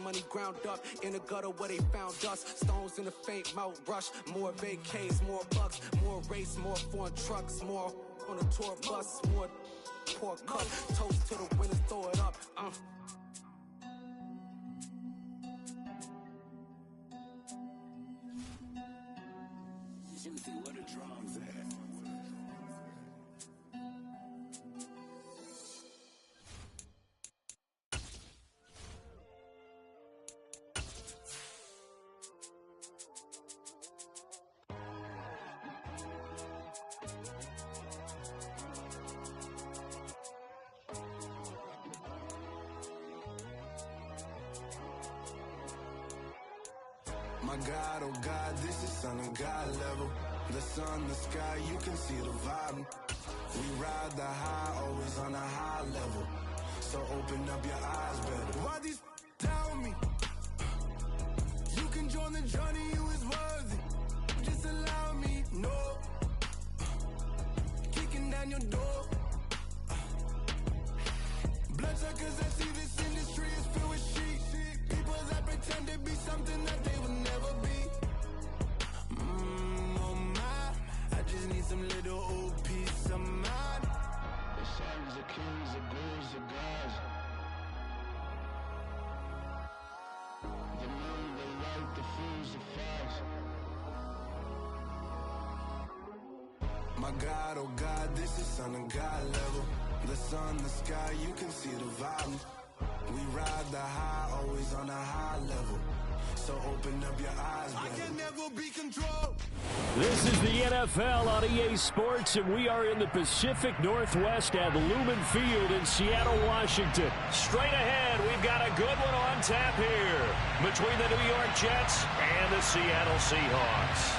money ground up in the gutter where they found us. Stones in the faint mouth rush. More vacays, more bucks, more race, more foreign trucks, more on a tour bus, more poor cup. Toast to the winners, throw it up. Where the drums at? My God, oh God, this is Son of God level. The sun, the sky, you can see the vibe. We ride the high, always on a high level. So open up your eyes better. Why these tell me? You can join the journey, you is worthy. Just allow me, no. Kicking down your door. Bloodsuckers, I see this industry is filled with shit. People that pretend to be something that they will never be. Oh my, I just need some little old peace of mind. The sons of kings, the ghouls of gods. The moon, the light, the fools, the facts. My God, oh God, this is Son of God level. The sun, the sky, you can see the vibe. We ride the high, always on a high level. So open up your eyes, baby. I can never be controlled. This is the NFL on EA Sports, and we are in the Pacific Northwest at Lumen Field in Seattle, Washington. Straight ahead, we've got a good one on tap here between the New York Jets and the Seattle Seahawks.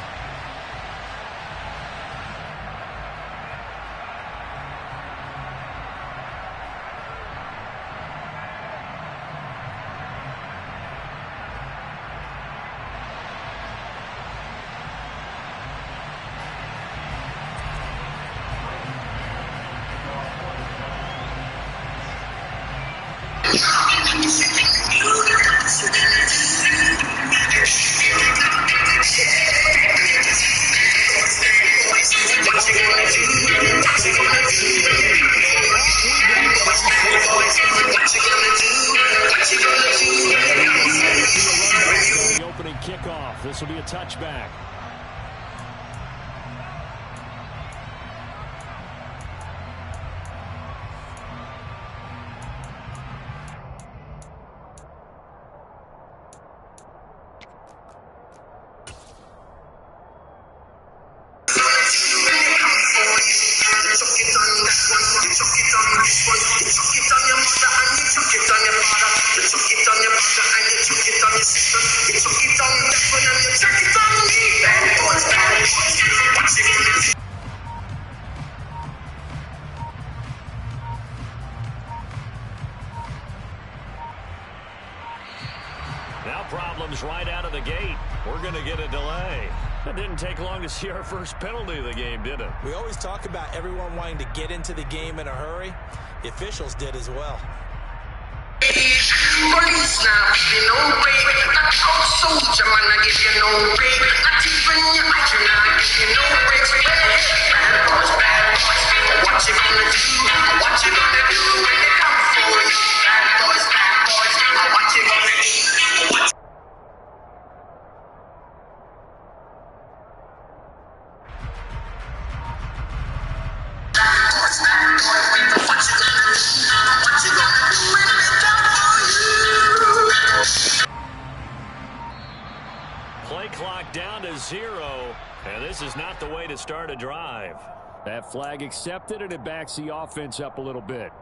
The opening kickoff. This will be a touchback. Now problems right out of the gate. We're going to get a delay. It didn't take long to see our first penalty of the game, did it? We always talk about everyone wanting to get into the game in a hurry. The officials did as well. Police now, you know, break. Not out soldier, man, I give you no break. Not even your action, I give you no break. Bad boys, what you gonna do? What you gonna do when they come for you? Bad boys, what you gonna do? Play clock down to 0, and this is not the way to start a drive. That flag accepted, and it backs the offense up a little bit.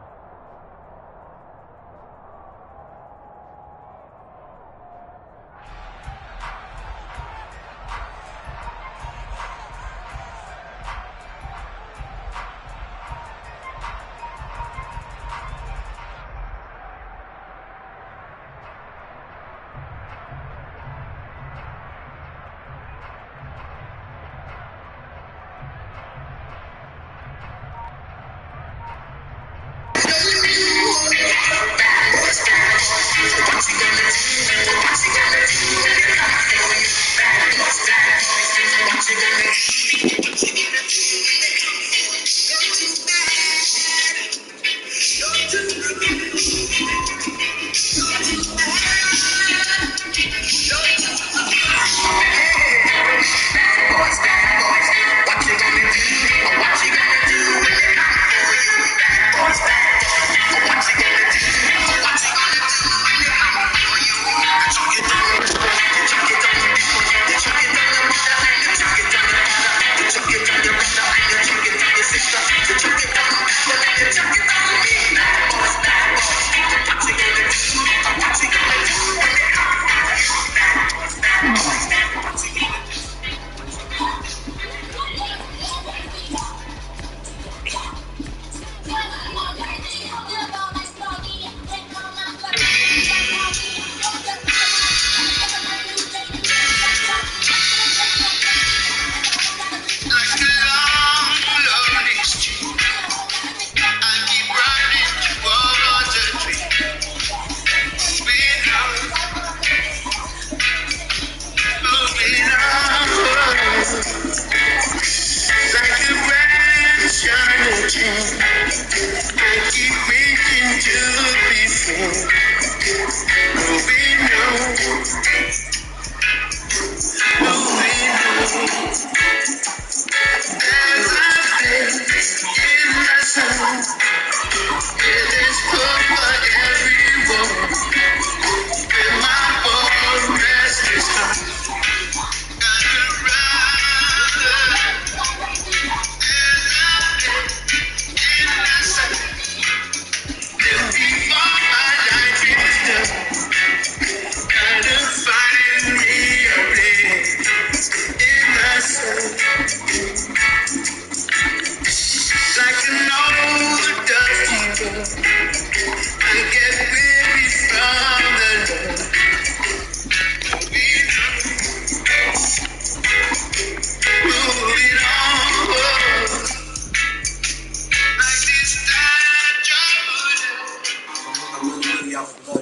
I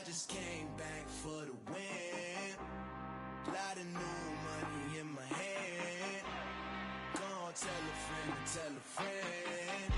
just came back for the win. Lot of new money in my hand. Gonna tell a friend.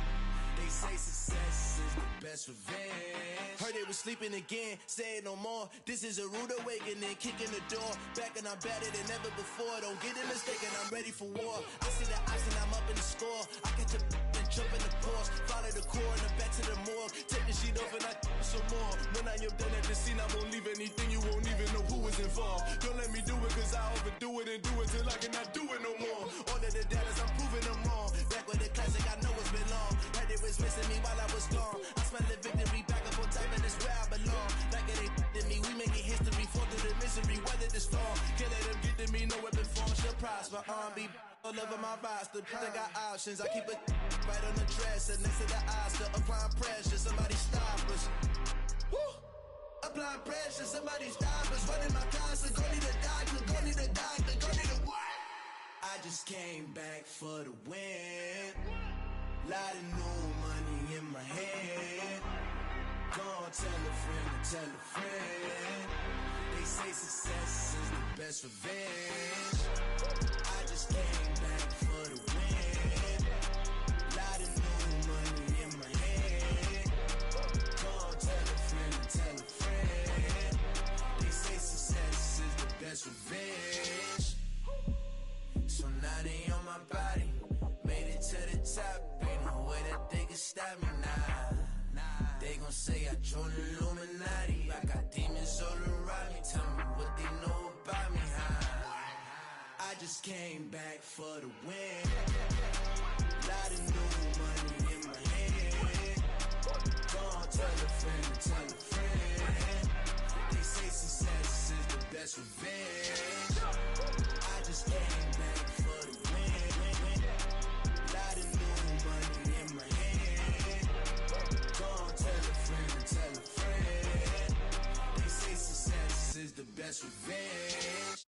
They say success is the best revenge. Heard they was sleeping again, say it no more. This is a rude awakening, kicking the door. Back and I'm better than ever before. Don't get it mistaken, I'm ready for war. I see the ice and I'm up in the score. I catch a and jump in the course. Follow the core and the back to the morgue. Take the sheet off and I some more. When I am done at the scene, I won't leave anything. You won't even know who was involved. Don't let me do it cause I overdo it and do it till I cannot do it no more. All of the dallas, I'm proving them wrong. Back with the classic, I know it's been long. Heard it was missing me while I was gone. I smell the victory back up on top and it's where I belong. Like it ain't to me, we making history. Fall through the misery, weather the storm. Can't let them get to me, no weapon form shall prosper. R&B all over my roster. I got options, I keep it right on the dresser. Next to the Oscar, applying pressure. Somebody stop us. Woo! Applying pressure, somebody stop us. Running my closet, go need a doctor, go need a doctor, go need a what? I just came back for the win. Lot of new money in my hand. Gonna tell a friend. They say success is the best revenge. I just came back for the win. Lot of new money in my hand. Gonna tell a friend. They say success is the best revenge. So now they on my body. Made it to the top. Ain't no way that they can stop me now. They gon' say I joined the Illuminati. I got demons all around me. Tell me what they know about me, huh? I just came back for the win. Lot of new money in my hand. Gonna tell a friend. They say success is the best revenge. I just came back for the win. Lot of new money in my hand. Gonna tell a friend. They say success is the best revenge.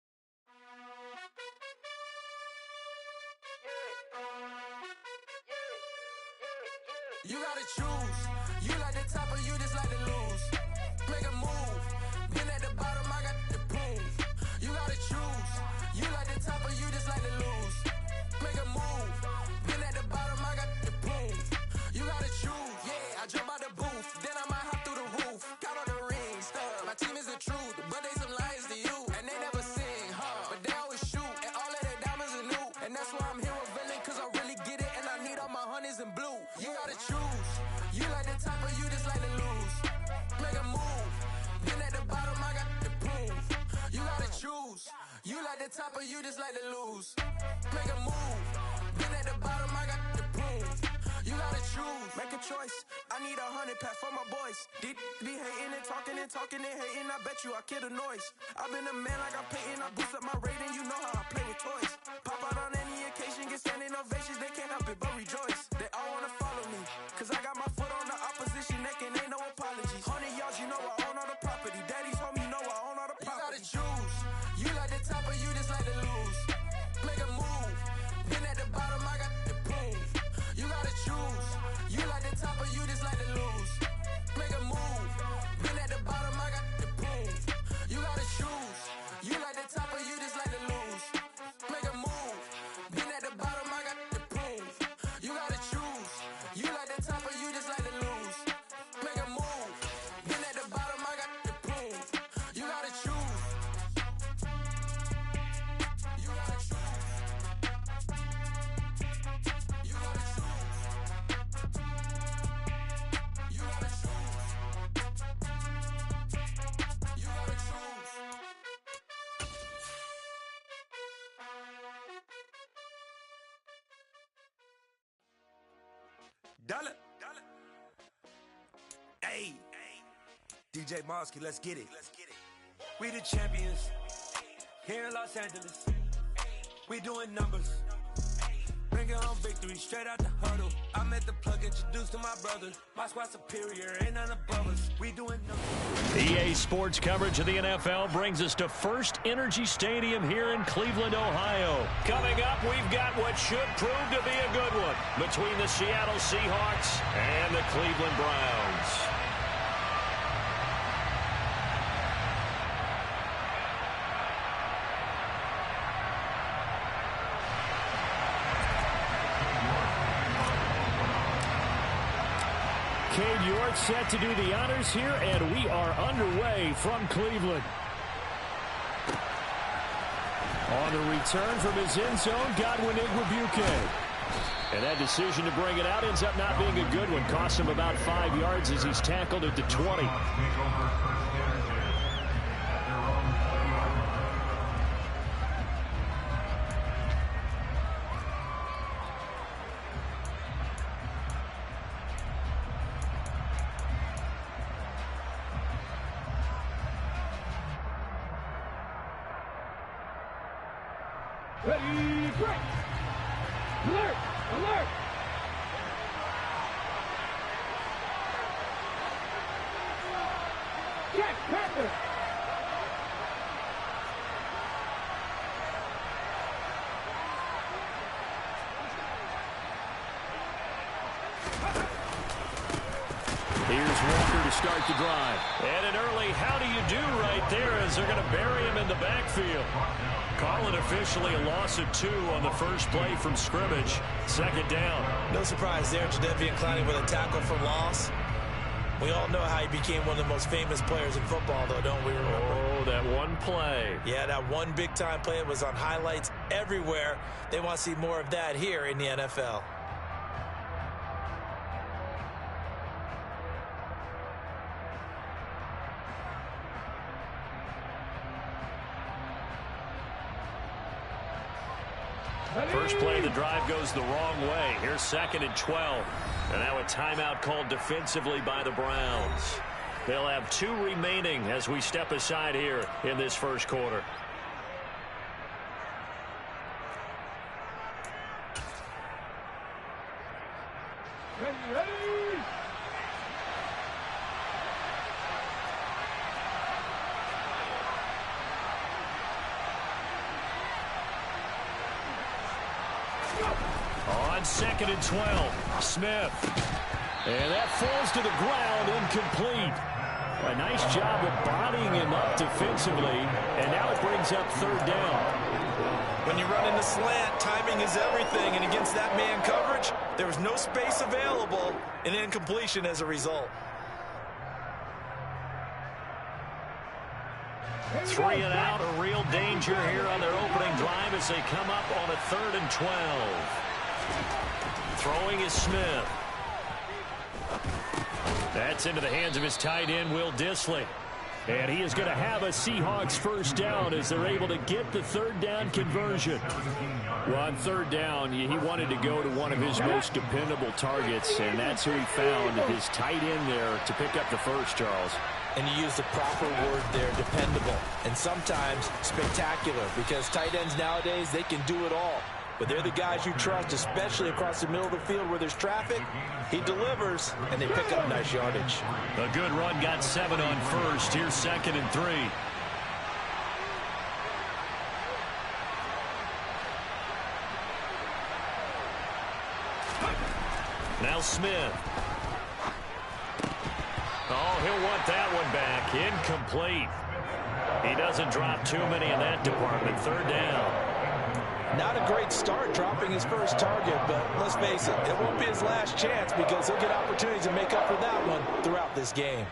You gotta choose. You like the top or you just like to lose. Make a move. Been at the bottom, I got the boom. You gotta choose. You like the top or you just like to lose. Make a move. Been at the bottom, I got the boom. You gotta choose. Yeah, I jump out the booth. Then I might hop through the roof. Count on the rings. My team is the truth, but they some liars to you. And they never sing, huh? But they always shoot. And all of their diamonds are new. And that's why I'm here with villain, cause I really get it. And I need all my honeys in blue. You gotta choose. You like the top or you just like to lose. Make a move. Then at the bottom, I got the boom. You gotta choose. You like the top or you just like to lose. Make a move. Then at the bottom, I got the boom. You gotta choose. Make a choice. I need 100 pack for my boys. Be hating and talking and hating. I bet you I kill the noise. I've been a man like I'm Peyton. I boost up my rating. You know how I play with toys. Pop out on any occasion, get standing ovations. They can't help it but rejoice. They all wanna follow me, cause I got my foot on the opposition neck and ain't no apologies. 100 yards, you know I own all the property. Daddy's home, you know I own all the property. You gotta choose. You like the top or you just like to lose. Make a move. Then at the bottom, I got the boom. You gotta choose. You like the top or you just like to lose. Make a move. Then at the bottom, I got the boom. You gotta choose. You like the top or you just like to lose. Make a move. Then at the bottom, I got the boom. You gotta choose. You like the top or you just like to lose. Make a move. Then at the bottom, I got the boom. You gotta choose. You gotta choose. You gotta choose. You gotta choose. You gotta choose. Dollar. Hey. DJ Mosky, let's get it. We the champions here in Los Angeles. We doing numbers. Bringing home victory straight out the huddle. I'm met the plug introduced to my brother. My squad superior, ain't none above us. We doing nothing. EA Sports coverage of the NFL brings us to First Energy Stadium here in Cleveland, Ohio. Coming up, we've got what should prove to be a good one between the Seattle Seahawks and the Cleveland Browns. Cade York set to do the honors here, and we are underway from Cleveland. On the return from his end zone, Godwin Igwebuike. And that decision to bring it out ends up not being a good one. Cost him about 5 yards as he's tackled at the 20. Ready, break! Alert! Alert! Check, Panther! Here's Walker to start the drive. And an early how do you do right there as they're going to bury him in the backfield. Call it officially a loss of 2 on the first play from scrimmage. Second down. No surprise there, Jadeveon Clowney with a tackle for loss. We all know how he became one of the most famous players in football, though, don't we remember? Oh, that one play. Yeah, that one big-time play. It was on highlights everywhere. They want to see more of that here in the NFL. First play of the drive goes the wrong way. Here's 2nd and 12. And now a timeout called defensively by the Browns. They'll have 2 remaining as we step aside here in this first quarter. Ready! On 2nd and 12, Smith. And that falls to the ground, incomplete. A nice job of bodying him up defensively, and now it brings up 3rd down. When you run in the slant, timing is everything, and against that man coverage, there was no space available, and incompletion as a result. 3 and out, a real danger here on their opening drive as they come up on a 3rd and 12. Throwing is Smith. That's into the hands of his tight end, Will Dissly. And he is going to have a Seahawks first down as they're able to get the 3rd down conversion. Well, on 3rd down, he wanted to go to one of his most dependable targets, and that's who he found, his tight end there, to pick up the first, Charles. And you use the proper word there, dependable, and sometimes spectacular, because tight ends nowadays, they can do it all. But they're the guys you trust, especially across the middle of the field where there's traffic. He delivers, and they pick up nice yardage. A good run, got 7 on first. Here's 2nd and 3. Now Smith. Oh, he'll want that one back. Incomplete. He doesn't drop too many in that department. 3rd down. Not a great start dropping his first target, but let's face it, it won't be his last chance because he'll get opportunities to make up for that one throughout this game.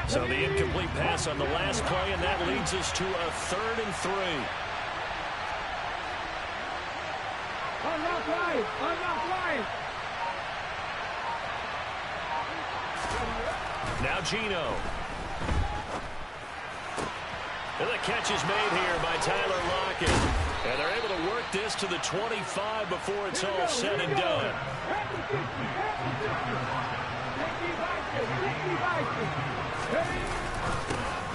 So the incomplete pass on the last play, and that leads us to a 3rd and 3. Unlock right! Unlock right! Now Gino. And the catch is made here by Tyler Lockett. And they're able to work this to the 25 before it's all said and done.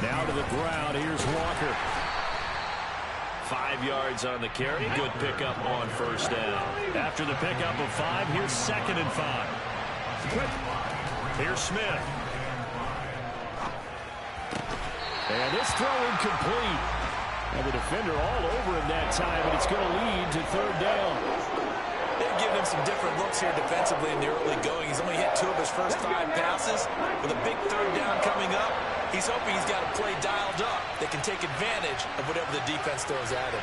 Now to the ground. Here's Walker. 5 yards on the carry. Good pickup on first down. After the pickup of 5, here's 2nd and 5. Here's Smith. And this throw incomplete. And the defender all over him that time, and it's going to lead to 3rd down. They've given him some different looks here defensively in the early going. He's only hit 2 of his first 5 passes. With a big 3rd down coming up, he's hoping he's got a play dialed up that can take advantage of whatever the defense throws at him.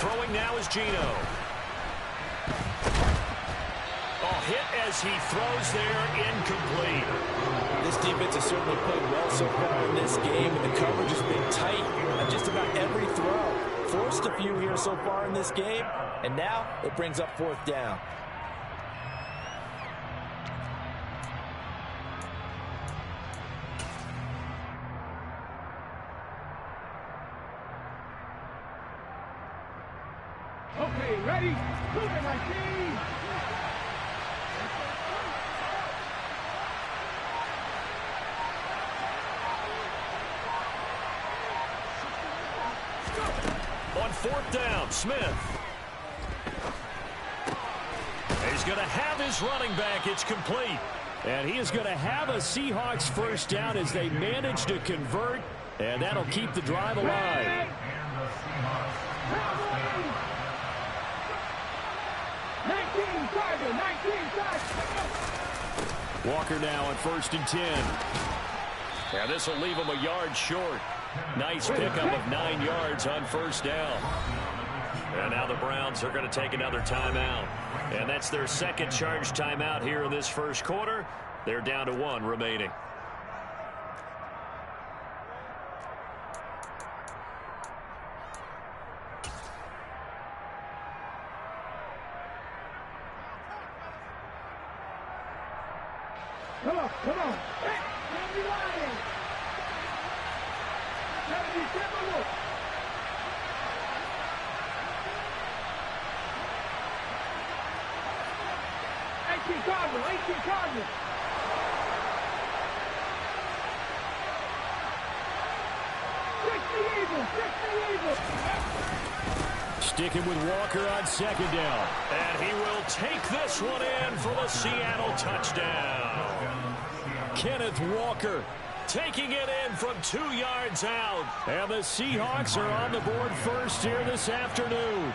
Throwing now is Geno. Oh, hit as he throws there, incomplete. This defense has certainly played well so far in this game, and the coverage has been tight on just about every throw. Forced a few here so far in this game, and now it brings up 4th down. Okay, ready? Move it, my team! On 4th down, Smith. He's going to have his running back. It's complete. And he is going to have a Seahawks 1st down as they manage to convert. And that'll keep the drive alive. 19 target, 19 target. Walker now on 1st and 10. And this will leave him a yard short. Nice pickup of 9 yards on 1st down. And now the Browns are going to take another timeout. And that's their 2nd charge timeout here in this 1st quarter. They're down to 1 remaining. Come on, come on. Hey, don't be lying. 77 look. Cardinal, 18 Cardinal. Sticking with Walker on 2nd down. And he will take this one in for the Seattle touchdown. Kenneth Walker taking it in from 2 yards out. And the Seahawks are on the board first here this afternoon.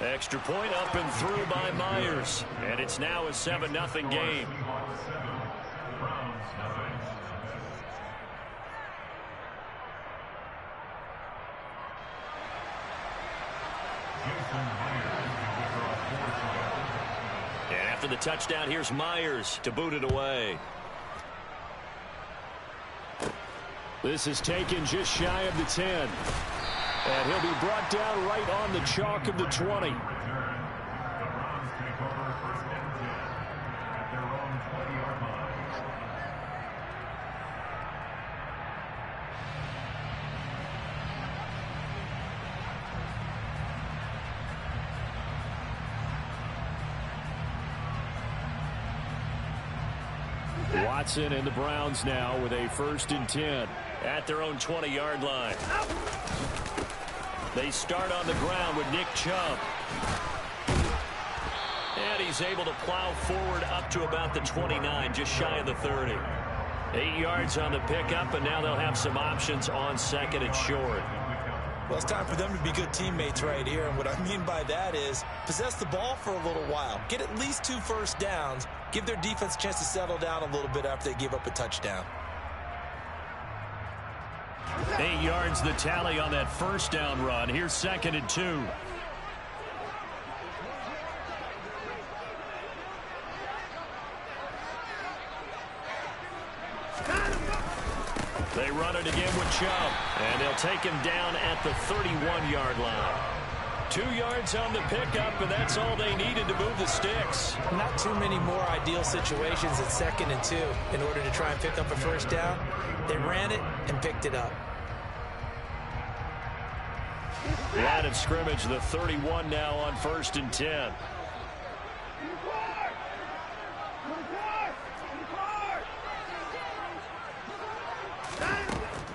Extra point up and through by Myers. And it's now a 7-0 game. And after the touchdown, here's Myers to boot it away. This is taken just shy of the 10. And he'll be brought down right on the chalk of the 20. Watson and the Browns now with a 1st and 10 at their own 20-yard line. They start on the ground with Nick Chubb. And he's able to plow forward up to about the 29, just shy of the 30. 8 yards on the pickup, and now they'll have some options on 2nd and short. Well, it's time for them to be good teammates right here, and what I mean by that is possess the ball for a little while. Get at least 2 first downs. Give their defense a chance to settle down a little bit after they give up a touchdown. 8 yards the tally on that 1st down run. Here's 2nd and 2. They run it again with Chubb, and they'll take him down at the 31-yard line. 2 yards on the pickup, and that's all they needed to move the sticks. Not too many more ideal situations at 2nd and 2 in order to try and pick up a 1st down. They ran it and picked it up. line of scrimmage, the 31 now on 1st and 10.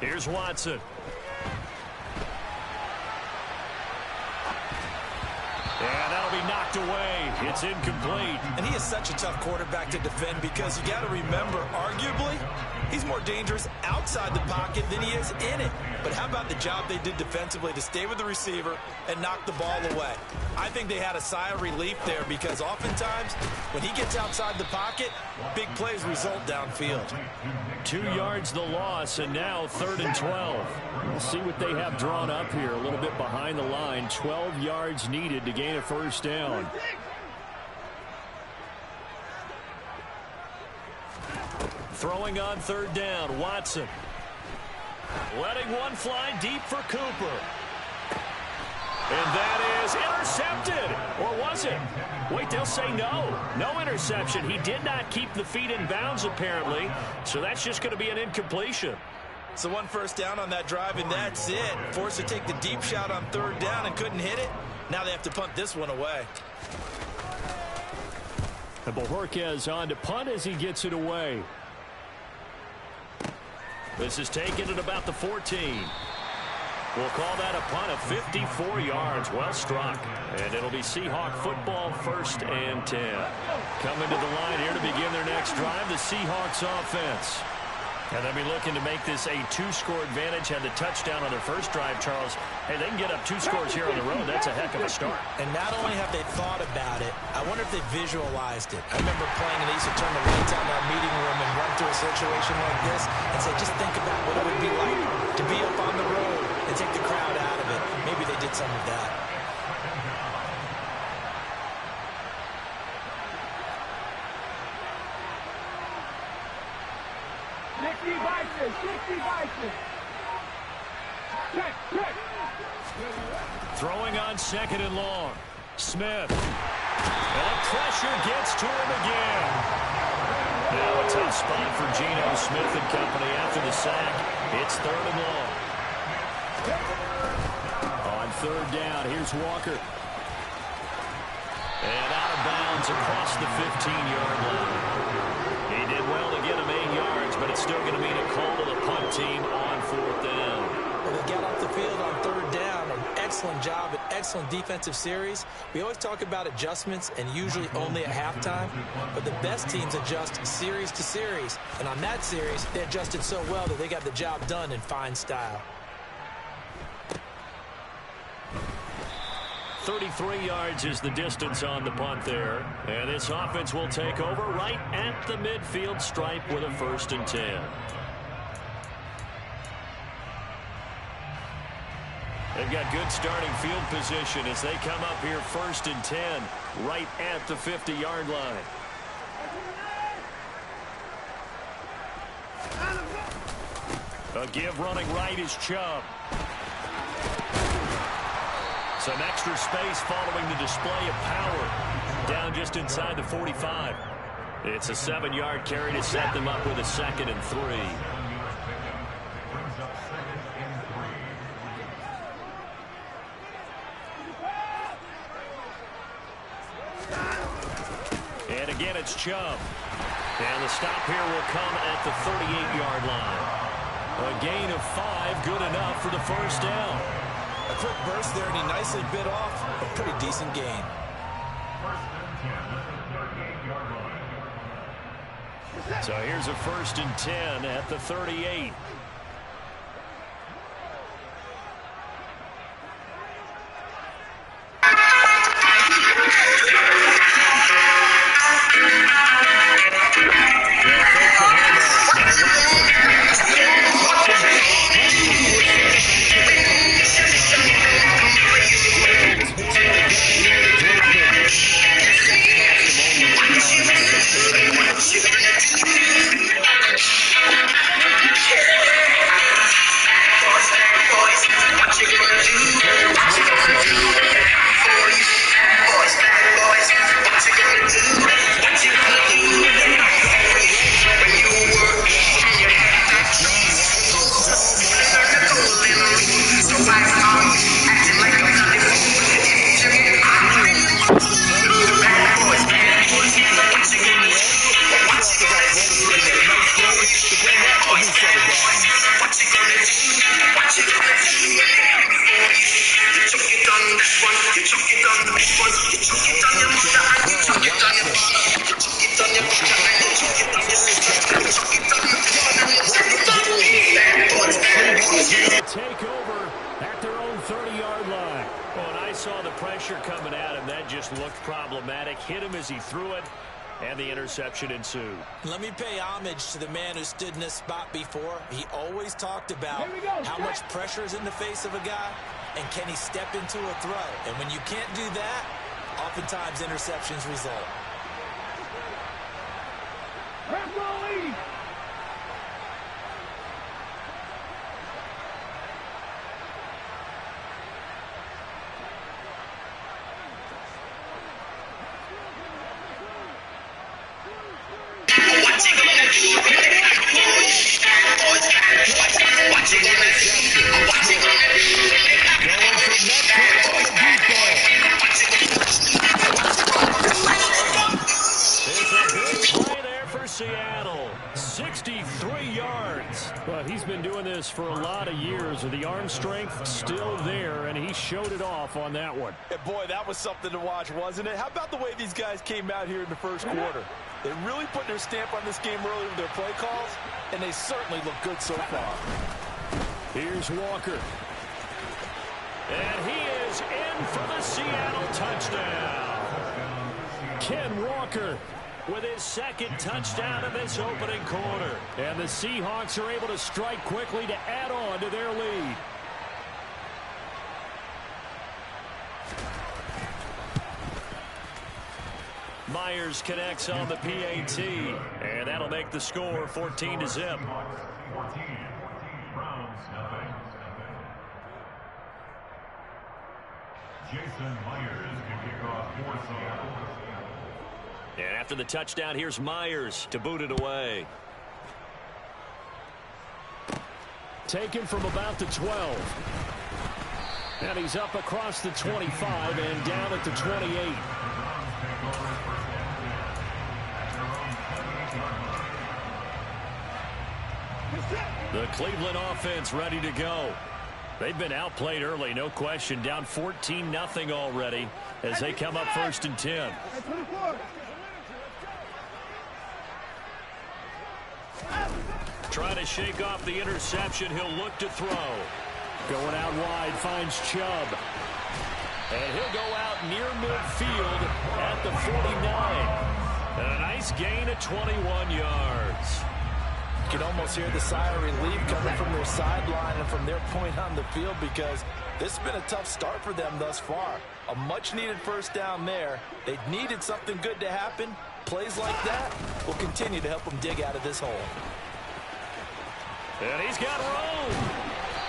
Here's Watson. And that'll be knocked away. It's incomplete. And he is such a tough quarterback to defend because you got to remember, arguably, he's more dangerous outside the pocket than he is in it. But how about the job they did defensively to stay with the receiver and knock the ball away? I think they had a sigh of relief there because oftentimes when he gets outside the pocket, big plays result downfield. 2 yards the loss, and now 3rd and 12. We'll see what they have drawn up here. A little bit behind the line. 12 yards needed to gain a first down. Throwing on 3rd down, Watson. Letting one fly deep for Cooper. And that is intercepted. Or was it? Wait, they'll say no. No interception. He did not keep the feet in bounds, apparently. So that's just going to be an incompletion. So 1 first down on that drive, and that's it. Forced to take the deep shot on 3rd down and couldn't hit it. Now they have to punt this one away. And Bojorquez on to punt as he gets it away. This is taken at about the 14. We'll call that a punt of 54 yards. Well struck. And it'll be Seahawk football, 1st and 10. Coming to the line here to begin their next drive, the Seahawks offense. And they'll be looking to make this a 2-score advantage. Had the touchdown on their first drive, Charles. Hey, they can get up 2 scores here on the road. That's a heck of a start. And not only have they thought about it, I wonder if they visualized it. I remember playing, and they used to turn the lights on in our meeting room and run through a situation like this and say, just think about what it would be like to be up on the road and take the crowd out of it. Maybe they did some of that. Throwing on 2nd and long. Smith. And the pressure gets to him again. Now a tough spot for Geno Smith and company after the sack. It's 3rd and long. On 3rd down, here's Walker. And out of bounds across the 15-yard line. He did well to get him 8 yards, but it's still going to mean a call to the punt team on 4th down. Well, they got off the field on 3rd down. An excellent job, an excellent defensive series. We always talk about adjustments and usually only at halftime, but the best teams adjust series to series. And on that series, they adjusted so well that they got the job done in fine style. 33 yards is the distance on the punt there. And this offense will take over right at the midfield stripe with a 1st and 10. They've got good starting field position as they come up here 1st and 10 right at the 50-yard line. A give running right is Chubb. Some extra space following the display of power. Down just inside the 45. It's a 7-yard carry to set them up with a 2nd and 3. And again, it's Chubb. And the stop here will come at the 38-yard line. A gain of 5, good enough for the 1st down. A quick burst there, and he nicely bit off a pretty decent gain. So here's a 1st and 10 at the 38. Yeah. next one. You chuck it on the big one. You chuck it on your mother and you chuck it on your father. You chuck it on your brother and you chuck it on your sister. You chuck it on your father and you chuck it on me. Bad boys, bad boys. Take over at their own 30-yard line. Well, and I saw the pressure coming at him. That just looked problematic. Hit him as he threw it, and the interception ensued. Let me pay homage to the man who stood in this spot before. He always talked about how much pressure is in the face of a guy, and can he step into a throw. And when you can't do that, oftentimes interceptions result. Referee! What you gonna do when they bad boys? Bad boys, bad boys. What you gonna do? What you gonna do when they bad boys? Bad boys, bad boys. What you gonna do? It's a big play there for Seattle. 63 yards. Well, he's been doing this for a lot of years, with the arm strength still there, and he showed it off on that one. And boy, that was something to watch, wasn't it? How about the way these guys came out here in the first quarter? They really put their stamp on this game early with their play calls, and they certainly look good so far. Here's Walker. And he is in for the Seattle touchdown. Ken Walker with his second touchdown in this opening quarter. And the Seahawks are able to strike quickly to add on to their lead. Myers connects on the PAT, and that'll make the score 14-0. Jason Myers can kick off for Seattle. And after the touchdown, here's Myers to boot it away. Taken from about the 12. And he's up across the 25 and down at the 28. The Cleveland offense ready to go. They've been outplayed early, no question. Down 14-0 already as they come up 1st and 10. Trying to shake off the interception. He'll look to throw. Going out wide, finds Chubb. And he'll go out near midfield at the 49. And a nice gain of 21 yards. You can almost hear the sigh of relief coming from their sideline and from their point on the field, because this has been a tough start for them thus far. A much-needed first down there. They needed something good to happen. Plays like that will continue to help them dig out of this hole. And he's got room.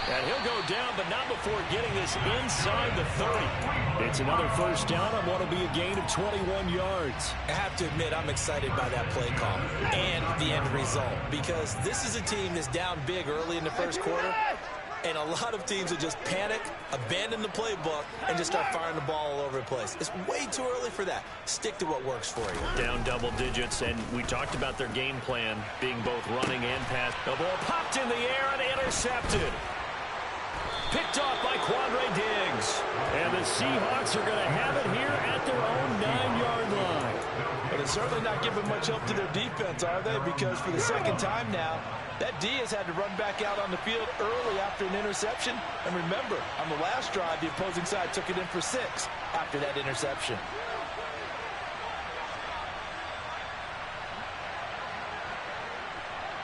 And he'll go down, but not before getting this inside the 30. It's another first down on what will be a gain of 21 yards. I have to admit, I'm excited by that play call and the end result, because this is a team that's down big early in the first quarter, and a lot of teams will just panic, abandon the playbook, and just start firing the ball all over the place. It's way too early for that. Stick to what works for you. Down double digits, and we talked about their game plan being both running and pass. The ball popped in the air and intercepted. Picked off by Quandre Diggs. And the Seahawks are going to have it here at their own 9-yard line. But it's certainly not giving much help to their defense, are they? Because for the second time now, that D has had to run back out on the field early after an interception. And remember, on the last drive, the opposing side took it in for 6 after that interception.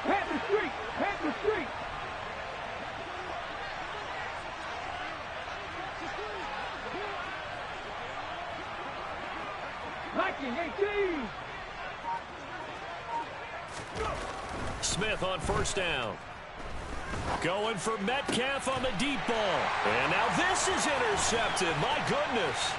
Head the street! Head the street! Liking 18! Smith on first down. Going for Metcalf on the deep ball. And now this is intercepted. My goodness.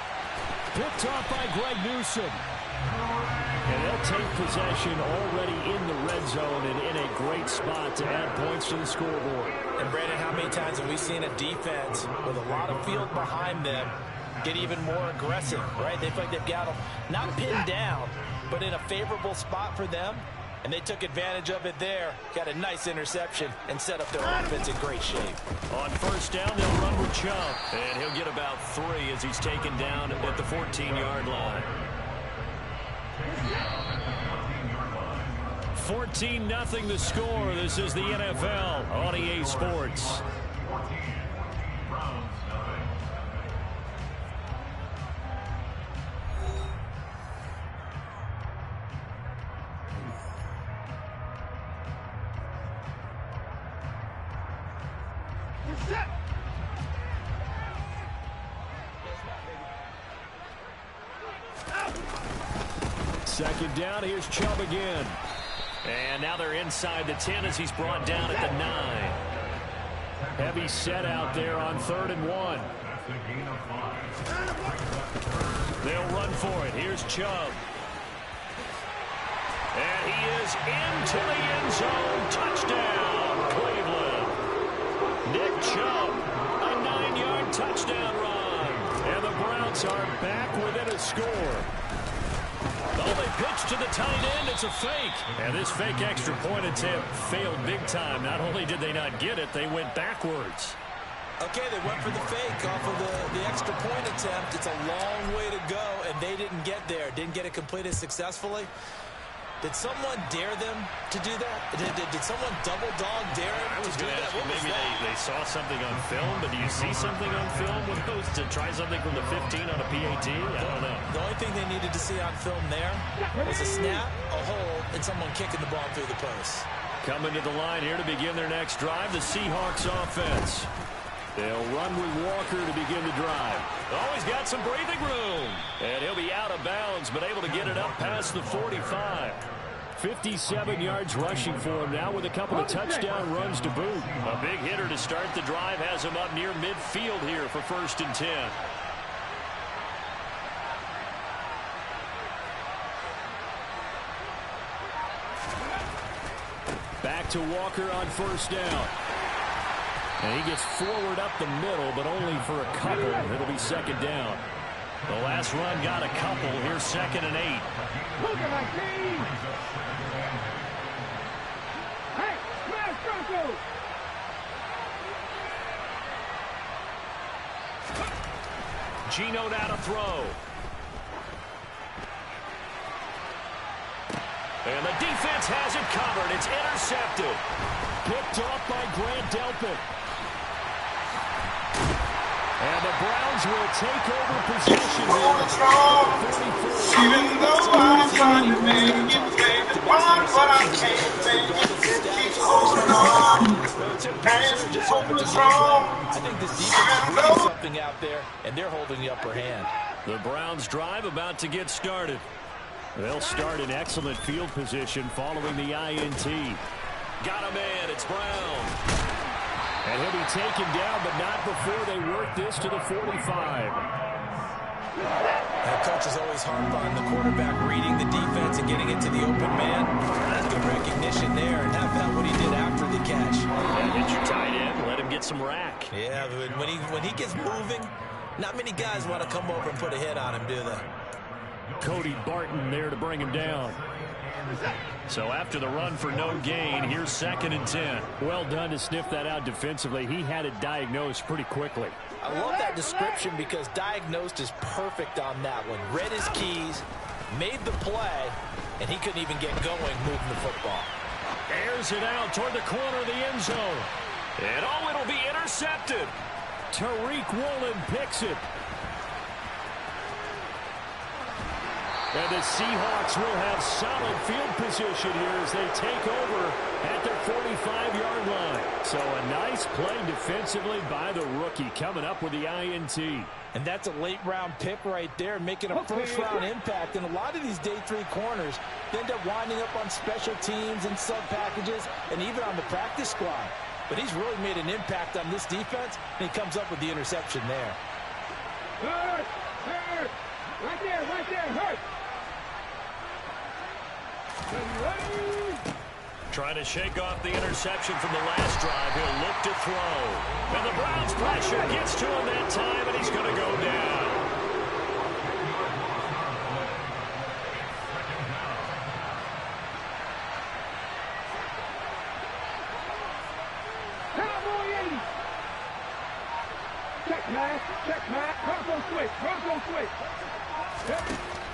Picked off by Greg Newsome. And they'll take possession already in the red zone and in a great spot to add points to the scoreboard. And Brandon, how many times have we seen a defense with a lot of field behind them get even more aggressive, right? They feel like they've got them not pinned down, but in a favorable spot for them. And they took advantage of it there. Got a nice interception and set up their offense in great shape. On first down, they'll run with Chubb. And he'll get about 3 as he's taken down at the 14-yard line. 14-0 the score. This is the NFL on EA Sports. Second down, here's Chubb again. And now they're inside the 10 as he's brought down at the 9. Heavy set out there on 3rd and 1. They'll run for it. Here's Chubb. And he is into the end zone. Touchdown, Cleveland. Nick Chubb, a 9-yard touchdown run. And the Browns are back within a score. Oh, they pitch to the tight end. It's a fake. And this fake extra point attempt failed big time. Not only did they not get it, they went backwards. Okay, they went for the fake off of the extra point attempt. It's a long way to go, and they didn't get there. Didn't get it completed successfully. Did someone dare them to do that? Did someone double dog dare them to do that? Maybe they saw something on film, but do you see something on film with those to try something from the 15 on a PAT? I don't know. The only thing they needed to see on film there was a snap, a hold, and someone kicking the ball through the post. Coming to the line here to begin their next drive, the Seahawks offense. They'll run with Walker to begin the drive. Oh, he's got some breathing room. And he'll be out of bounds, but able to get it up past the 45. 57 yards rushing for him now with a couple of touchdown runs to boot. A big hitter to start the drive has him up near midfield here for 1st and 10. Back to Walker on 1st down. And he gets forward up the middle, but only for a couple. It'll be 2nd down. The last run got a couple. Here's 2nd and 8. Look at my team! Hey, smash Broncos! Geno now to throw. And the defense has it covered. It's intercepted. Picked off by Grant Delpit. And the Browns will take over possession here. Even though I'm trying to make it, baby, but I can't make it. Keep holding on. And holding strong. I think this defense is doing something out there, and they're holding the upper hand. The Browns drive about to get started. They'll start in excellent field position following the INT. Got him in. It's Brown. And he'll be taken down, but not before they work this to the 45. Now, coaches always harp on the quarterback reading the defense and getting it to the open man. That's good recognition there, and how about what he did after the catch? And hit your tight end, let him get some rack. Yeah, when he gets moving, not many guys want to come over and put a hit on him, do they? Cody Barton there to bring him down. So after the run for no gain, here's 2nd and 10. Well done to sniff that out defensively. He had it diagnosed pretty quickly. I love that description because diagnosed is perfect on that one. Read his keys, made the play, and he couldn't even get going moving the football. Airs it out toward the corner of the end zone. And oh, it'll be intercepted. Tariq Woolen picks it. And the Seahawks will have solid field position here as they take over at their 45-yard line. So a nice play defensively by the rookie coming up with the INT. And that's a late-round pick right there, making a first-round impact. And a lot of these day 3 corners end up winding up on special teams and sub-packages and even on the practice squad. But he's really made an impact on this defense, and he comes up with the interception there. Hurt! Hurt! Right there, hurt! Trying to shake off the interception from the last drive. He'll look to throw. And the Browns pressure gets to him that time, and he's going to go down.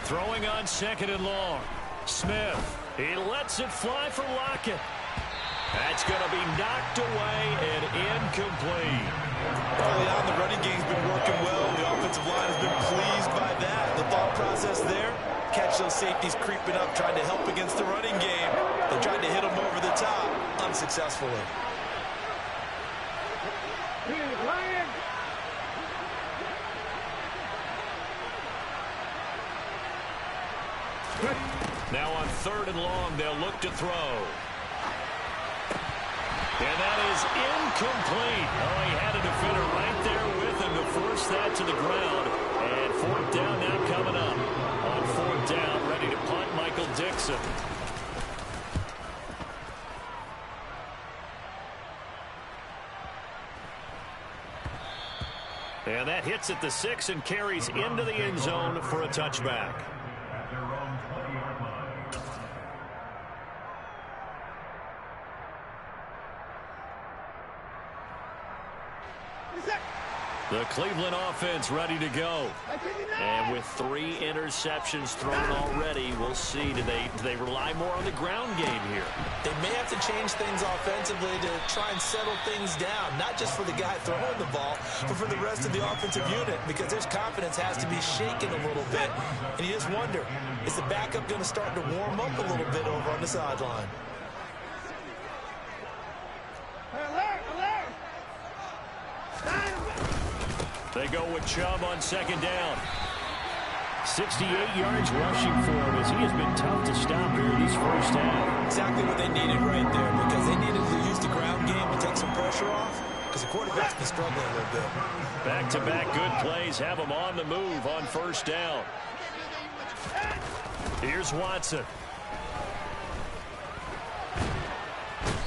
Throwing on 2nd and long. Smith. He lets it fly for Lockett. That's going to be knocked away and incomplete. Early on, the running game's been working well. The offensive line has been pleased by that. The thought process there, catch those safeties creeping up, trying to help against the running game. They tried to hit them over the top, unsuccessfully. Now on 3rd and long, they'll look to throw. And that is incomplete. Oh, he had a defender right there with him to force that to the ground. And 4th down now coming up. On 4th down, ready to punt, Michael Dixon. And that hits at the 6 and carries into the end zone for a touchback. The Cleveland offense ready to go. And with 3 interceptions thrown already, we'll see. Do they rely more on the ground game here? They may have to change things offensively to try and settle things down, not just for the guy throwing the ball, but for the rest of the offensive unit, because their confidence has to be shaken a little bit. And you just wonder, is the backup going to start to warm up a little bit over on the sideline? They go with Chubb on 2nd down. 68 yards rushing for him as he has been tough to stop here this first half. Exactly what they needed right there, because they needed to use the ground game to take some pressure off, because the quarterback's been struggling a little bit. Back-to-back good plays have him on the move on 1st down. Here's Watson.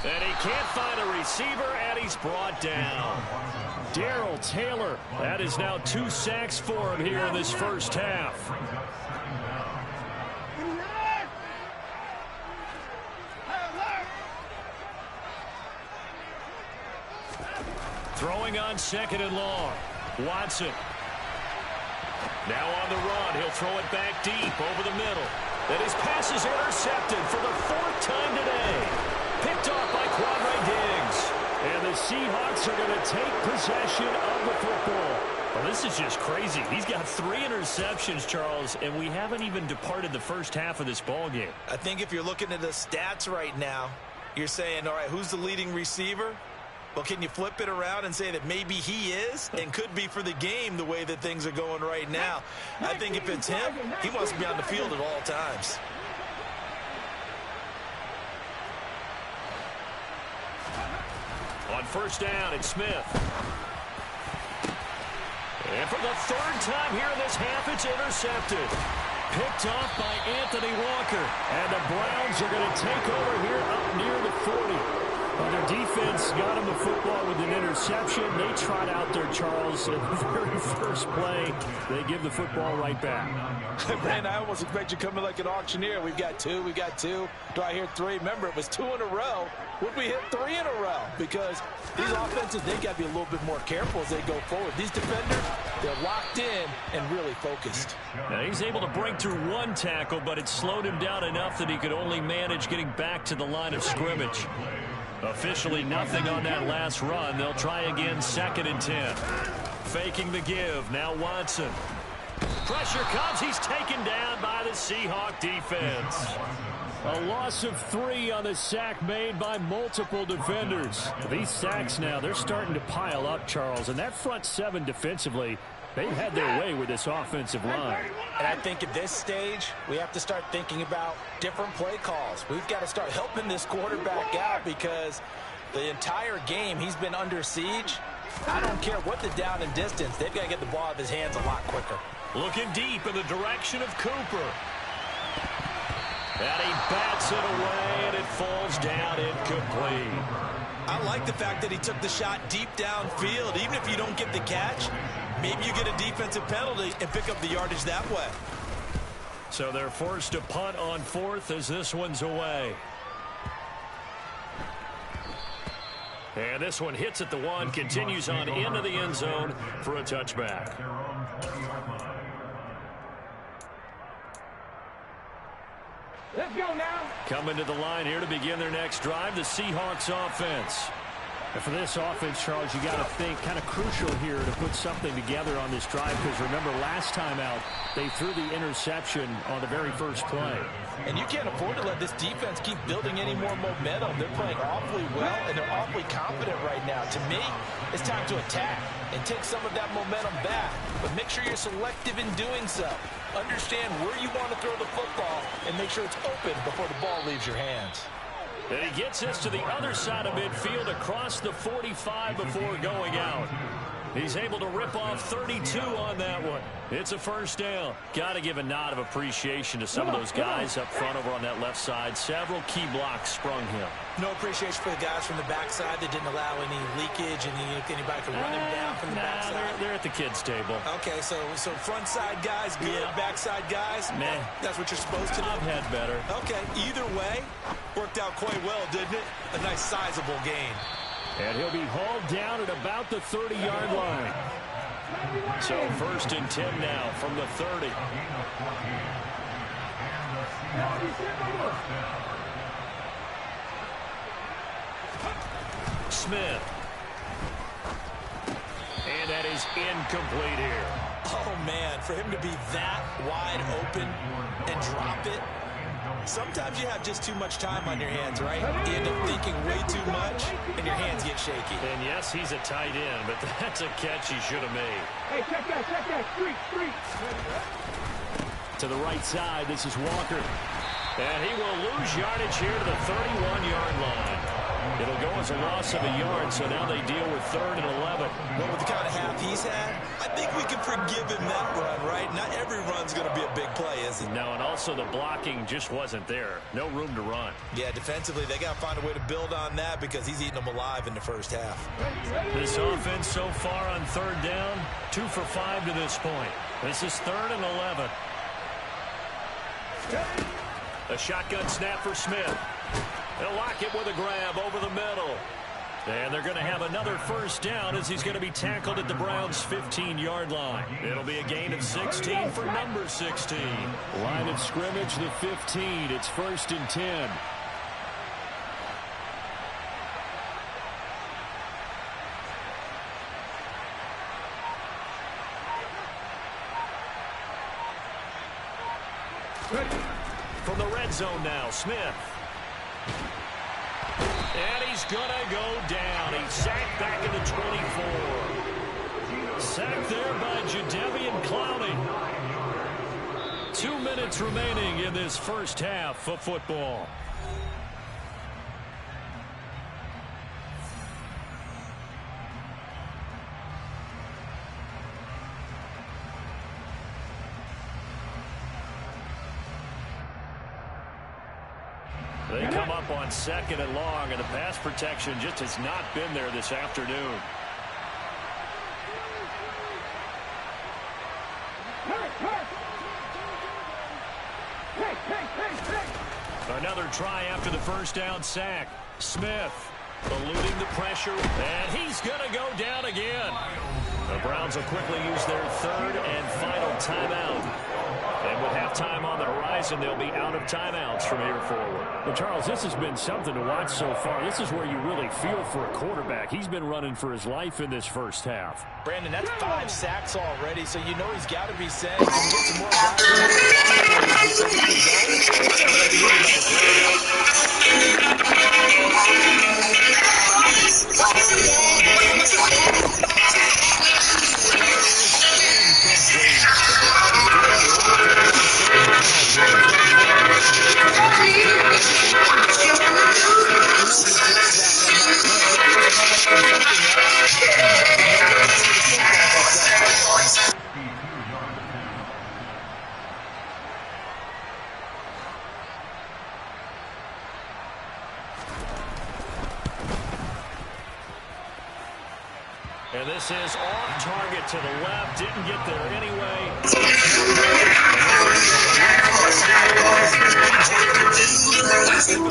And he can't find a receiver, and he's brought down. Darrell Taylor, that is now 2 sacks for him here in this first half. Throwing on 2nd and long. Watson. Now on the run. He'll throw it back deep over the middle. And his pass is intercepted for the 4th time today. Picked off by Quandre Diggs. And the Seahawks are going to take possession of the football. Well, this is just crazy. He's got 3 interceptions, Charles, and we haven't even departed the first half of this ball game. I think if you're looking at the stats right now, you're saying, all right, who's the leading receiver? Well, can you flip it around and say that maybe he is and could be for the game the way that things are going right now? I think if it's him, he wants to be on the field at all times. On 1st down, it's Smith. And for the 3rd time here in this half, it's intercepted. Picked off by Anthony Walker. And the Browns are going to take over here up near the 40. Well, their defense got him the football with an interception. They trot out there, Charles, in the very first play. They give the football right back. Man, I almost expect you coming like an auctioneer. We've got 2, we got 2. Do I hear 3? Remember, it was 2 in a row. Would we hit 3 in a row? Because these offenses, they got to be a little bit more careful as they go forward. These defenders, they're locked in and really focused. Now, he's able to break through 1 tackle, but it slowed him down enough that he could only manage getting back to the line of scrimmage. Officially nothing on that last run. They'll try again 2nd and 10. Faking the give. Now Watson. Pressure comes. He's taken down by the Seahawk defense. A loss of 3 on the sack made by multiple defenders. These sacks now, they're starting to pile up, Charles. And that front 7 defensively, they've had their way with this offensive line. And I think at this stage, we have to start thinking about different play calls. We've got to start helping this quarterback out because the entire game he's been under siege. I don't care what the down and distance. They've got to get the ball out of his hands a lot quicker. Looking deep in the direction of Cooper. And he bats it away, and it falls down incomplete. I like the fact that he took the shot deep downfield. Even if you don't get the catch, maybe you get a defensive penalty and pick up the yardage that way. So they're forced to punt on 4th as this one's away. And this one hits at the 1, continues on into the end zone for a touchback. Let's go now. Coming to the line here to begin their next drive, the Seahawks offense. And for this offense, Charles, you got to think kind of crucial here to put something together on this drive, because remember last time out they threw the interception on the very first play. And you can't afford to let this defense keep building any more momentum. They're playing awfully well, and they're awfully confident right now. To me, it's time to attack and take some of that momentum back. But make sure you're selective in doing so. Understand where you want to throw the football and make sure it's open before the ball leaves your hands. And he gets us to the other side of midfield across the 45 before going out. He's able to rip off 32 on that one. It's a first down. Got to give a nod of appreciation to some of those guys up front over on that left side. Several key blocks sprung him. No appreciation for the guys from the backside that didn't allow any leakage and anybody could run him down from the backside. They're at the kids' table. Okay, so front side guys good, backside guys, meh. That's what you're supposed to do. I've had better. Okay, either way, worked out quite well, didn't it? A nice sizable gain. And he'll be hauled down at about the 30-yard line. So 1st and 10 now from the 30. Smith. And that is incomplete here. Oh, man, for him to be that wide open and drop it. Sometimes you have just too much time on your hands, right? You end up thinking way too much, and your hands get shaky. And yes, he's a tight end, but that's a catch he should have made. Hey, check that, street. To the right side, this is Walker. And he will lose yardage here to the 31-yard line. It'll go as a loss of a yard, so now they deal with 3rd and 11. Well, with the kind of half he's had, I think we can forgive him that run, right? Not every run's going to be a big play, is it? No, and also the blocking just wasn't there. No room to run. Yeah, defensively, they got to find a way to build on that because he's eating them alive in the first half. This offense so far on 3rd down, 2 for 5 to this point. This is 3rd and 11. A shotgun snap for Smith. They'll lock it with a grab over the middle. And they're going to have another first down as he's going to be tackled at the Browns' 15-yard line. It'll be a gain of 16 for number 16. Line of scrimmage, the 15. It's 1st and 10. From the red zone now, Smith. And he's going to go down. He's sacked back in the 24. Sacked there by Jadeveon Clowney. 2 minutes remaining in this first half of football. They come up on 2nd and long, and the pass protection just has not been there this afternoon. Another try after the first down sack. Smith eluding the pressure, and he's going to go down again. The Browns will quickly use their 3rd and final timeout. And with halftime on the horizon, they'll be out of timeouts from here forward. Well, Charles, this has been something to watch so far. This is where you really feel for a quarterback. He's been running for his life in this first half. Brandon, that's 5 sacks already, so you know he's got to be saying he can get some more And this is off target to the left. Didn't get there anyway.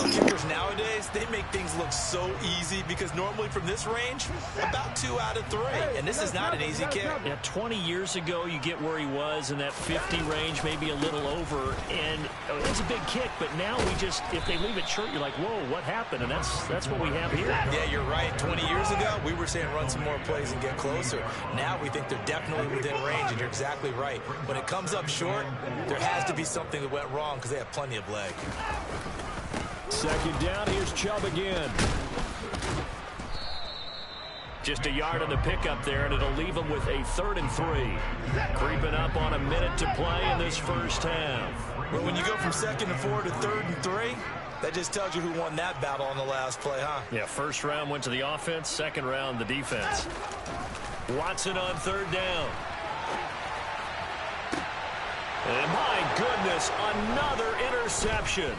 Kickers nowadays, guys, they make things look so easy because normally from this range, about 2 out of 3. And this is not an easy kick. Yeah, 20 years ago, you get where he was in that 50 range, maybe a little over. And it's a big kick, but now if they leave it short, you're like, whoa, what happened? And that's what we have here. Yeah, you're right. 20 years ago, we were saying run some more plays and get closer. Now we think they're definitely within range, and you're exactly right. When it comes up short, there has to be something that went wrong because they have plenty of leg. Second down, here's Chubb again. Just a yard on the pickup there, and it'll leave them with a 3rd and 3. Creeping up on a minute to play in this first half. Well, when you go from 2nd and 4 to 3rd and 3, that just tells you who won that battle on the last play, huh? Yeah, first round went to the offense, second round the defense. Watson on 3rd down. And my goodness, another interception.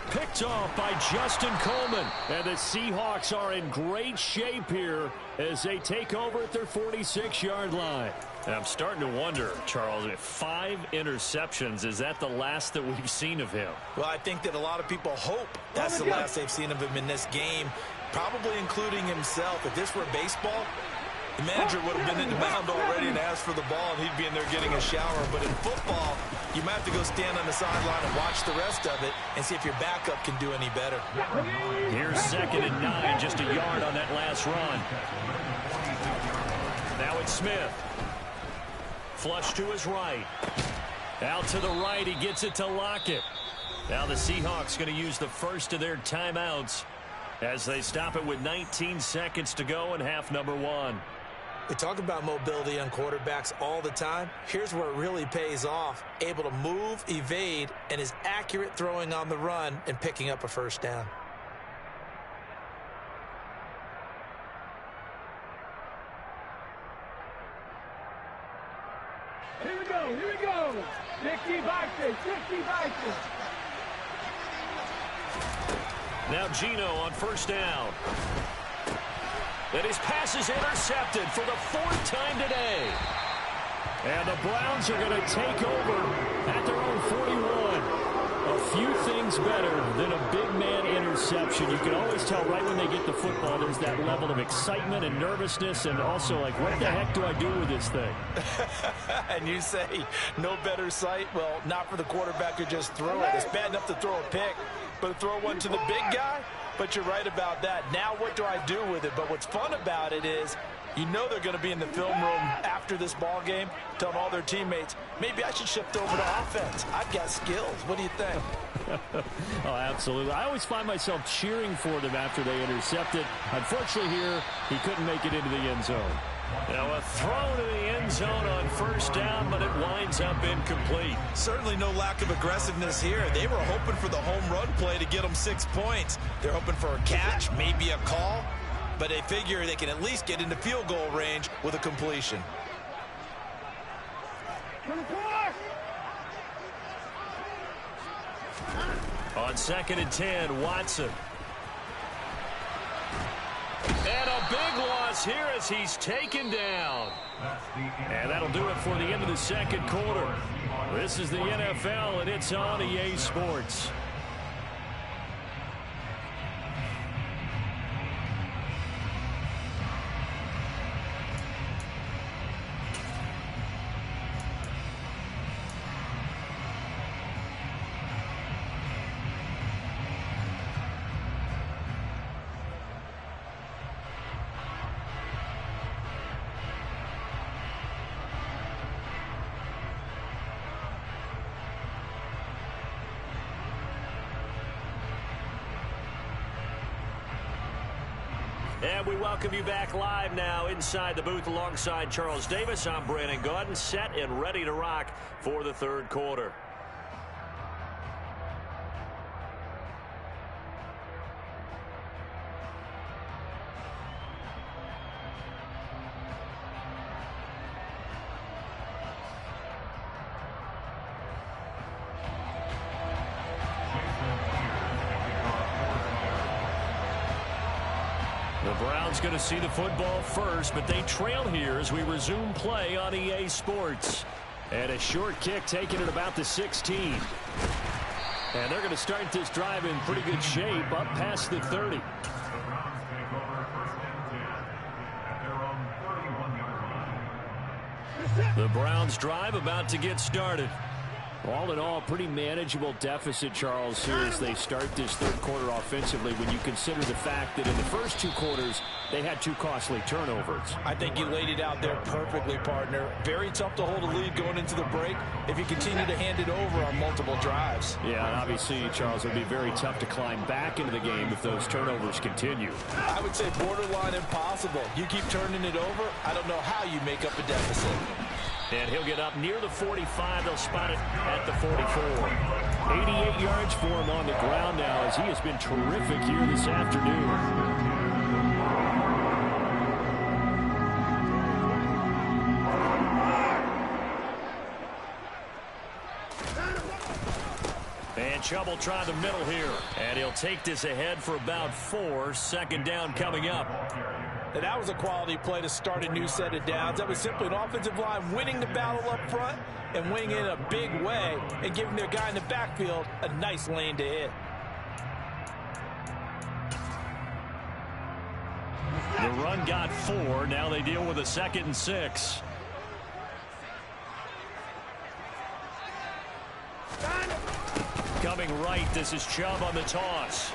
Picked off by Justin Coleman. And the Seahawks are in great shape here as they take over at their 46-yard line. And I'm starting to wonder, Charles, if 5 interceptions, is that the last that we've seen of him? Well, I think that a lot of people hope that's the last they've seen of him in this game, probably including himself. If this were baseball, the manager would have been in the mound already and asked for the ball, and he'd be in there getting a shower. But in football, you might have to go stand on the sideline and watch the rest of it and see if your backup can do any better. Here's 2nd and 9, just a yard on that last run. Now it's Smith. Flush to his right. Out to the right, he gets it to Lockett. Now the Seahawks going to use the first of their timeouts as they stop it with 19 seconds to go in half number 1. We talk about mobility on quarterbacks all the time. Here's where it really pays off. Able to move, evade, and is accurate throwing on the run and picking up a first down. Here we go, here we go. 60 boxes, 60 boxes. Now Geno on 1st down. And his pass is intercepted for the 4th time today. And the Browns are going to take over at their own 41. A few things better than a big man interception. You can always tell right when they get the football, there's that level of excitement and nervousness, and also like, what the heck do I do with this thing? And you say, no better sight? Well, not for the quarterback who just threw it. It's bad enough to throw a pick, but to throw one to the big guy? But you're right about that. Now what do I do with it? But what's fun about it is, you know they're going to be in the film room after this ball game telling all their teammates, maybe I should shift over to offense. I've got skills. What do you think? Oh, absolutely. I always find myself cheering for them after they intercept it. Unfortunately here, he couldn't make it into the end zone. Now a throw to the end zone on 1st down, but it winds up incomplete. Certainly no lack of aggressiveness here. They were hoping for the home run play to get them 6 points. They're hoping for a catch, maybe a call, but they figure they can at least get into field goal range with a completion. On 2nd and 10, Watson. And a big loss here as he's taken down. And that'll do it for the end of the 2nd quarter. This is the NFL, and it's on EA Sports. And we welcome you back live now inside the booth alongside Charles Davis. I'm Brandon Gaudin, set and ready to rock for the 3rd quarter. The Browns going to see the football first, but they trail here as we resume play on EA Sports. And a short kick taken at about the 16. And they're going to start this drive in pretty good shape up past the 30. The Browns drive about to get started. All in all, pretty manageable deficit, Charles, here as they start this third quarter offensively when you consider the fact that in the first two quarters, they had two costly turnovers. I think you laid it out there perfectly, partner. Very tough to hold a lead going into the break if you continue to hand it over on multiple drives. Yeah, and obviously, Charles, it would be very tough to climb back into the game if those turnovers continue. I would say borderline impossible. You keep turning it over, I don't know how you make up a deficit. And he'll get up near the 45. They'll spot it at the 44. 88 yards for him on the ground now as he has been terrific here this afternoon. And Chubb will try the middle here. And he'll take this ahead for about 4. Second down coming up. And that was a quality play to start a new set of downs. That was simply an offensive line winning the battle up front and winning it in a big way and giving their guy in the backfield a nice lane to hit. The run got 4. Now they deal with a 2nd and 6. Coming right, this is Chubb on the toss.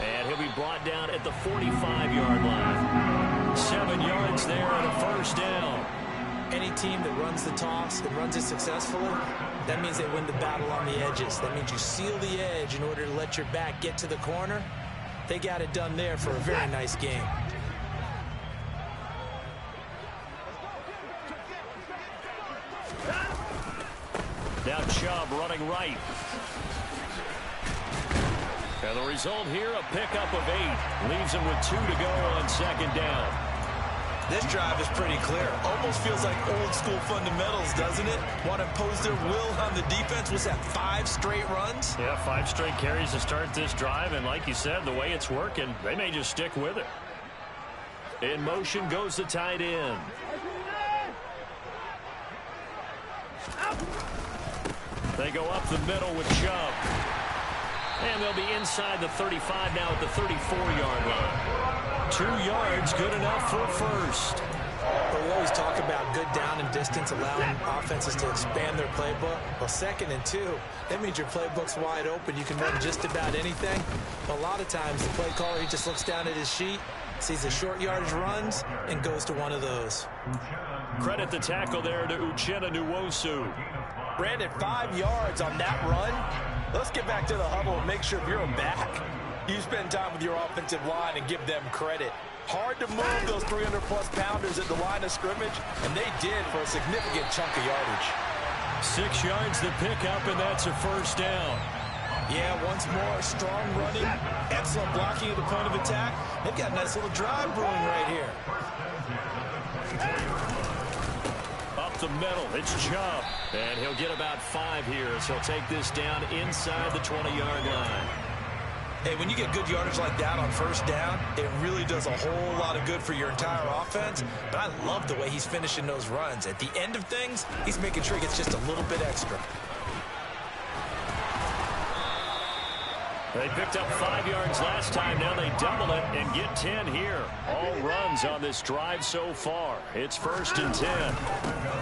And he'll be brought down at the 45-yard line. 7 yards there and a first down. Any team that runs the toss and runs it successfully, that means they win the battle on the edges. That means you seal the edge in order to let your back get to the corner. They got it done there for a very nice game. Now Chubb running right. And the result here, a pickup of 8. Leaves him with 2 to go on second down. This drive is pretty clear. Almost feels like old school fundamentals, doesn't it? Want to impose their will on the defense. Was that 5 straight runs? Yeah, 5 straight carries to start this drive. And like you said, the way it's working, they may just stick with it. In motion goes the tight end. They go up the middle with Chubb. And they'll be inside the 35 now at the 34-yard line. 2 yards, good enough for a first. Well, we always talk about good down and distance, allowing offenses to expand their playbook. Well, 2nd and 2, that means your playbook's wide open. You can run just about anything. But a lot of times, the play caller, he just looks down at his sheet, sees the short yardage runs, and goes to one of those. Credit the tackle there to Uchenna Nwosu. Brandon, 5 yards on that run. Let's get back to the huddle and make sure you're back. You spend time with your offensive line and give them credit. Hard to move those 300-plus pounders at the line of scrimmage, and they did for a significant chunk of yardage. 6 yards to pick up, and that's a first down. Yeah, once more, strong running, excellent blocking at the point of attack. They've got a nice little drive brewing right here. Up the middle, it's Chubb. And he'll get about 5 here as he'll take this down inside the 20-yard line. Hey, when you get good yardage like that on first down, it really does a whole lot of good for your entire offense. But I love the way he's finishing those runs. At the end of things, he's making sure he gets just a little bit extra. They picked up 5 yards last time. Now they double it and get 10 here. All runs on this drive so far. It's 1st and 10.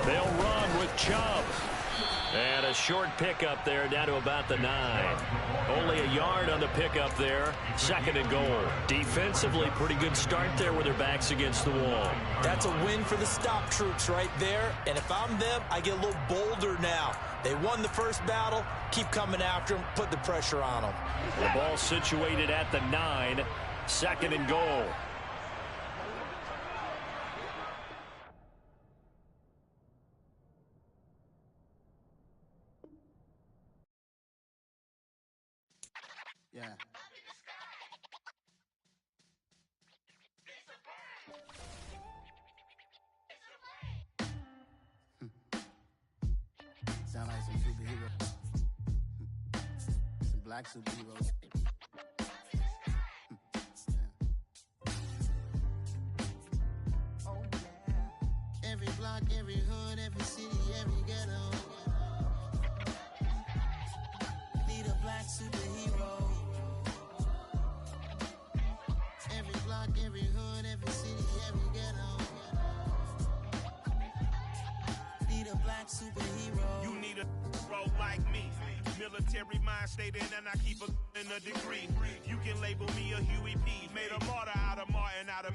They'll run with Chubb. And a short pickup there down to about the 9. Only a yard on the pickup there. 2nd and goal. Defensively, pretty good start there with their backs against the wall. That's a win for the stop troops right there. And if I'm them, I get a little bolder now. They won the first battle. Keep coming after them. Put the pressure on them. The ball situated at the 9. 2nd and goal. Yeah. Sound like some superheroes. Some black superheroes. Oh yeah. Every block, every hood, every city, every ghetto. black superhero. Every block, every hood, every city, every ghetto. Need a black superhero. You need a role like me. Military mind stated, and I keep a degree. You can label me a Huey P. Made a martyr out of Martin, out of